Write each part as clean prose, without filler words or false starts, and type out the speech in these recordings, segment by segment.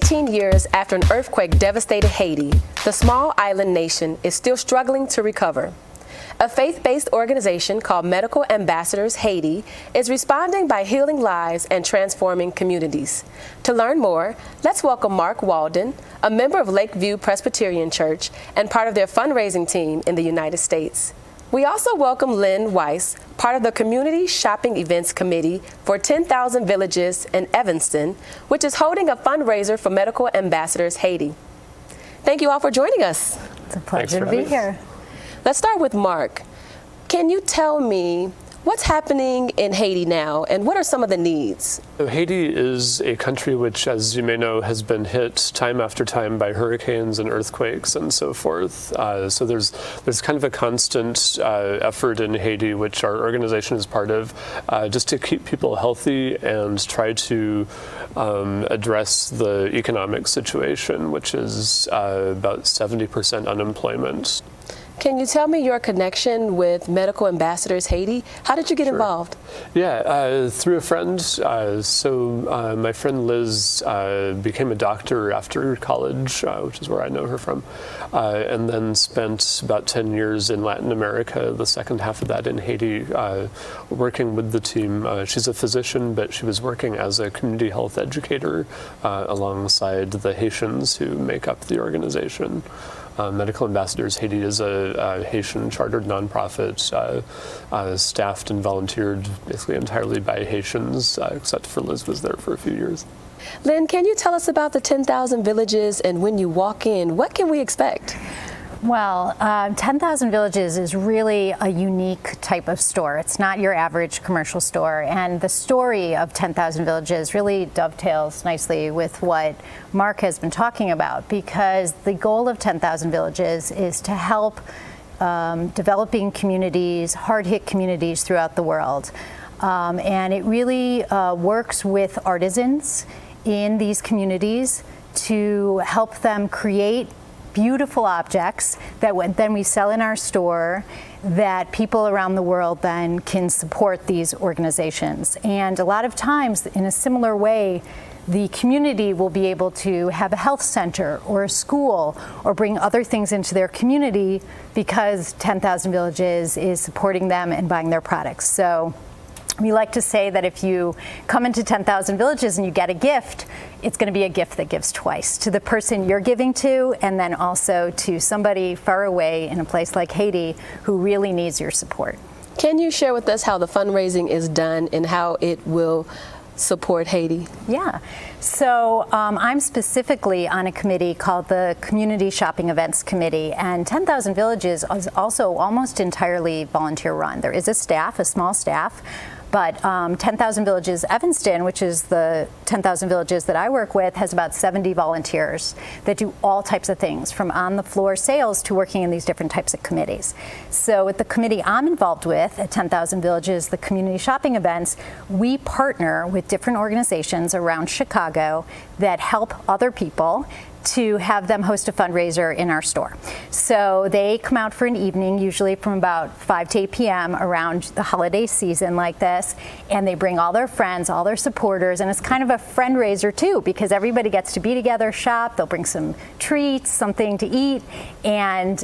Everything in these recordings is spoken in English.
18 years after an earthquake devastated Haiti, the small island nation is still struggling to recover. A faith-based organization called Medical Ambassadors Haiti is responding by healing lives and transforming communities. To learn more, let's welcome Mark Walden, a member of Lakeview Presbyterian Church and part of their fundraising team in the United States. We also welcome Lynn Weiss, part of the Community Shopping Events Committee for 10,000 Villages in Evanston, which is holding a fundraiser for Medical Ambassadors Haiti. Thank you all for joining us. It's a pleasure to be here. Let's start with Mark. Can you tell me what's happening in Haiti now and what are some of the needs? So Haiti is a country which, as you may know, has been hit time after time by hurricanes and earthquakes and so forth. So there's kind of a constant effort in Haiti, which our organization is part of, just to keep people healthy and try to address the economic situation, which is about 70% unemployment. Can you tell me your connection with Medical Ambassadors Haiti? How did you get involved? Yeah, through a friend. So my friend Liz became a doctor after college, which is where I know her from, and then spent about 10 years in Latin America, the second half of that in Haiti, working with the team. She's a physician, but she was working as a community health educator alongside the Haitians who make up the organization. Medical Ambassadors Haiti is a Haitian chartered nonprofit staffed and volunteered basically entirely by Haitians, except for Liz was there for a few years. Lynn, can you tell us about the 10,000 Villages and when you walk in, what can we expect? Well, 10,000 Villages is really a unique type of store. It's not your average commercial store, and the story of 10,000 Villages really dovetails nicely with what Mark has been talking about, because the goal of 10,000 Villages is to help developing communities, hard-hit communities throughout the world. And it really works with artisans in these communities to help them create beautiful objects that then we sell in our store that people around the world then can support these organizations. And a lot of times, in a similar way, the community will be able to have a health center or a school or bring other things into their community because 10,000 Villages is supporting them and buying their products. So we like to say that if you come into 10,000 Villages and you get a gift, it's going to be a gift that gives twice, to the person you're giving to and then also to somebody far away in a place like Haiti who really needs your support. Can you share with us how the fundraising is done and how it will support Haiti? Yeah. So I'm specifically on a committee called the Community Shopping Events Committee, and 10,000 Villages is also almost entirely volunteer run. There is a staff, a small staff, but 10,000 Villages Evanston, which is the 10,000 Villages that I work with, has about 70 volunteers that do all types of things, from on-the-floor sales to working in these different types of committees. So with the committee I'm involved with at 10,000 Villages, the Community Shopping Events, we partner with different organizations around Chicago that help other people to have them host a fundraiser in our store. So they come out for an evening, usually from about 5 to 8 p.m. around the holiday season like this, and they bring all their friends, all their supporters, and it's kind of a friend raiser too, because everybody gets to be together, shop, they'll bring some treats, something to eat, and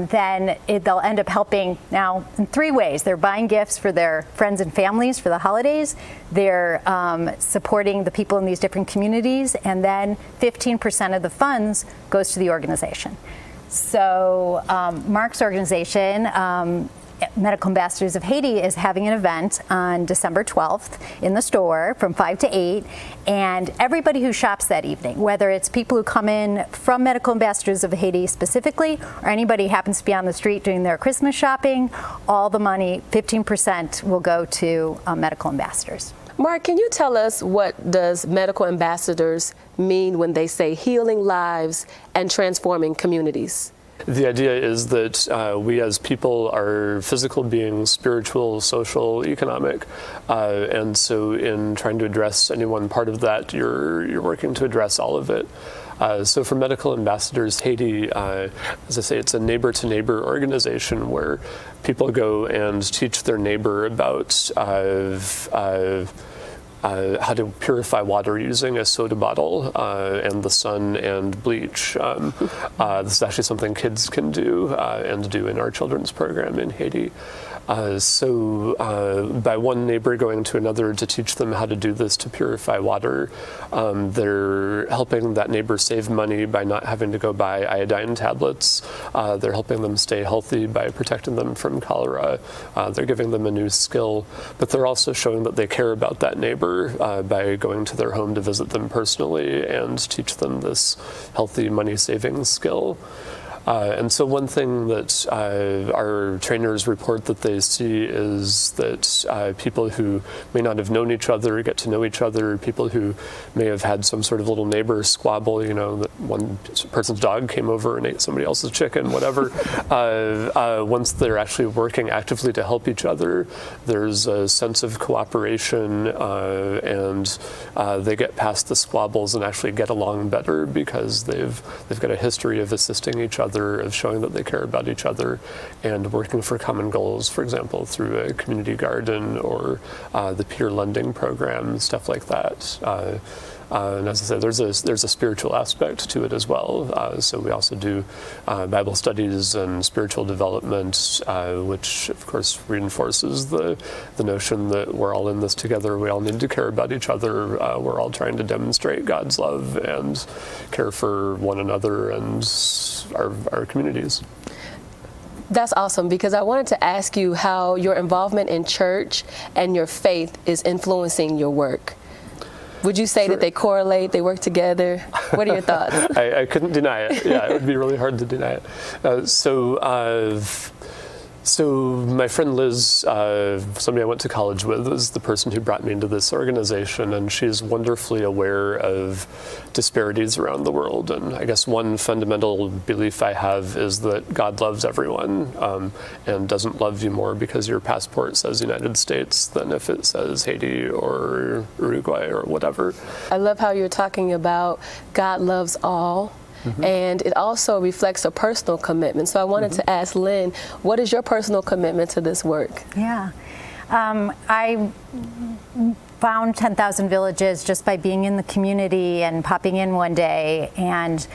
then they'll end up helping now in 3 ways. They're buying gifts for their friends and families for the holidays, they're supporting the people in these different communities, and then 15% of the funds goes to the organization. So Mark's organization, Medical Ambassadors of Haiti, is having an event on December 12th in the store from 5 to 8, and everybody who shops that evening, whether it's people who come in from Medical Ambassadors of Haiti specifically, or anybody who happens to be on the street doing their Christmas shopping, all the money, 15%, will go to Medical Ambassadors. Mark, can you tell us what does Medical Ambassadors mean when they say healing lives and transforming communities? The idea is that we as people are physical beings, spiritual, social, economic, and so in trying to address any one part of that, you're working to address all of it. So for Medical Ambassadors Haiti, as I say, it's a neighbor-to-neighbor organization where people go and teach their neighbor about how to purify water using a soda bottle and the sun and bleach. This is actually something kids can do and do in our children's program in Haiti. By one neighbor going to another to teach them how to do this to purify water, they're helping that neighbor save money by not having to go buy iodine tablets. They're helping them stay healthy by protecting them from cholera. They're giving them a new skill, but they're also showing that they care about that neighbor by going to their home to visit them personally and teach them this healthy money saving skill. And so one thing that our trainers report that they see is that people who may not have known each other get to know each other, people who may have had some sort of little neighbor squabble, you know, that one person's dog came over and ate somebody else's chicken, whatever. Once they're actually working actively to help each other, there's a sense of cooperation and they get past the squabbles and actually get along better because they've got a history of assisting each other, of showing that they care about each other and working for common goals, for example, through a community garden or the peer lending program, stuff like that. And as I said, there's a spiritual aspect to it as well. So we also do Bible studies and spiritual development, which of course reinforces the notion that we're all in this together. We all need to care about each other. We're all trying to demonstrate God's love and care for one another and our communities. That's awesome, because I wanted to ask you how your involvement in church and your faith is influencing your work. Would you say that they correlate, they work together? What are your thoughts? I couldn't deny it. Yeah, it would be really hard to deny it. So my friend Liz, somebody I went to college with, is the person who brought me into this organization, and she's wonderfully aware of disparities around the world. And I guess one fundamental belief I have is that God loves everyone and doesn't love you more because your passport says United States than if it says Haiti or Uruguay or whatever. I love how you're talking about God loves all. Mm-hmm. And it also reflects a personal commitment. So I wanted to ask Lynn, what is your personal commitment to this work? Yeah. I found 10,000 Villages just by being in the community and popping in one day. And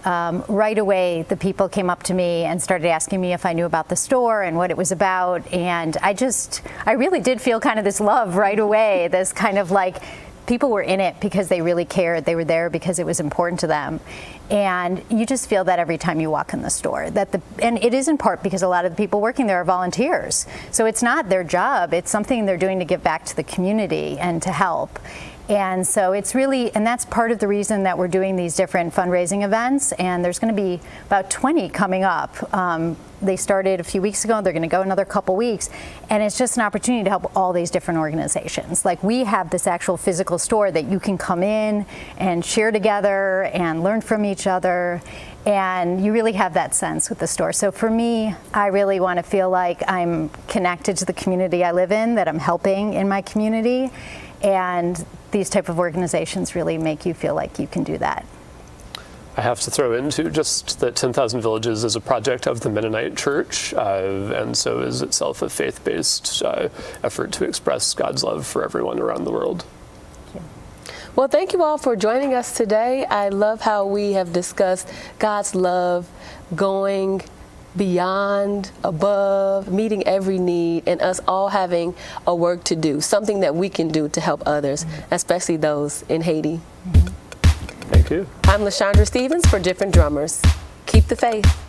right away, the people came up to me and started asking me if I knew about the store and what it was about. And I really did feel kind of this love right away, this kind of like, people were in it because they really cared. They were there because it was important to them. And you just feel that every time you walk in the store. And it is in part because a lot of the people working there are volunteers. So it's not their job. It's something they're doing to give back to the community and to help. And so it's really, and that's part of the reason that we're doing these different fundraising events. And there's going to be about 20 coming up. They started a few weeks ago. They're going to go another couple weeks. And it's just an opportunity to help all these different organizations. Like, we have this actual physical store that you can come in and share together and learn from each other. And you really have that sense with the store. So for me, I really want to feel like I'm connected to the community I live in, that I'm helping in my community. And these type of organizations really make you feel like you can do that. I have to throw in too just that 10,000 Villages is a project of the Mennonite Church, and so is itself a faith-based effort to express God's love for everyone around the world. Well, thank you all for joining us today. I love how we have discussed God's love going beyond, above, meeting every need, and us all having a work to do, something that we can do to help others, especially those in Haiti. Thank you. I'm LaShondra Stevens for Different Drummers. Keep the faith.